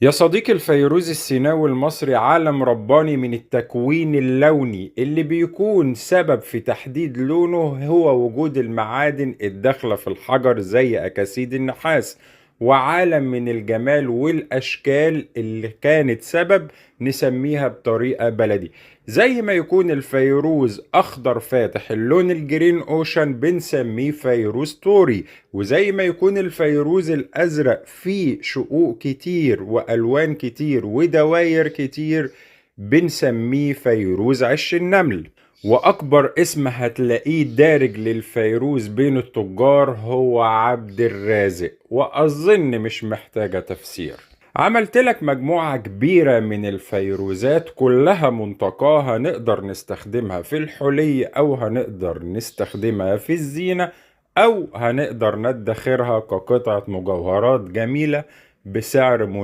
يا صديقي، الفيروز السيناوي المصري عالم رباني من التكوين اللوني اللي بيكون سبب في تحديد لونه هو وجود المعادن الداخلة في الحجر زي أكاسيد النحاس، وعالم من الجمال والأشكال اللي كانت سبب نسميها بطريقة بلدي. زي ما يكون الفيروز أخضر فاتح اللون الجرين أوشن بنسميه فيروز طوري، وزي ما يكون الفيروز الأزرق فيه شقوق كتير وألوان كتير ودواير كتير بنسميه فيروز عش النمل. وأكبر اسم هتلاقيه دارج للفيروز بين التجار هو عبد الرازق، وأظن مش محتاجة تفسير. عملت لك مجموعة كبيرة من الفيروزات كلها منتقاها نقدر نستخدمها في الحلي أو هنقدر نستخدمها في الزينة أو هنقدر ندخرها كقطعة مجوهرات جميلة بسعر مناسب.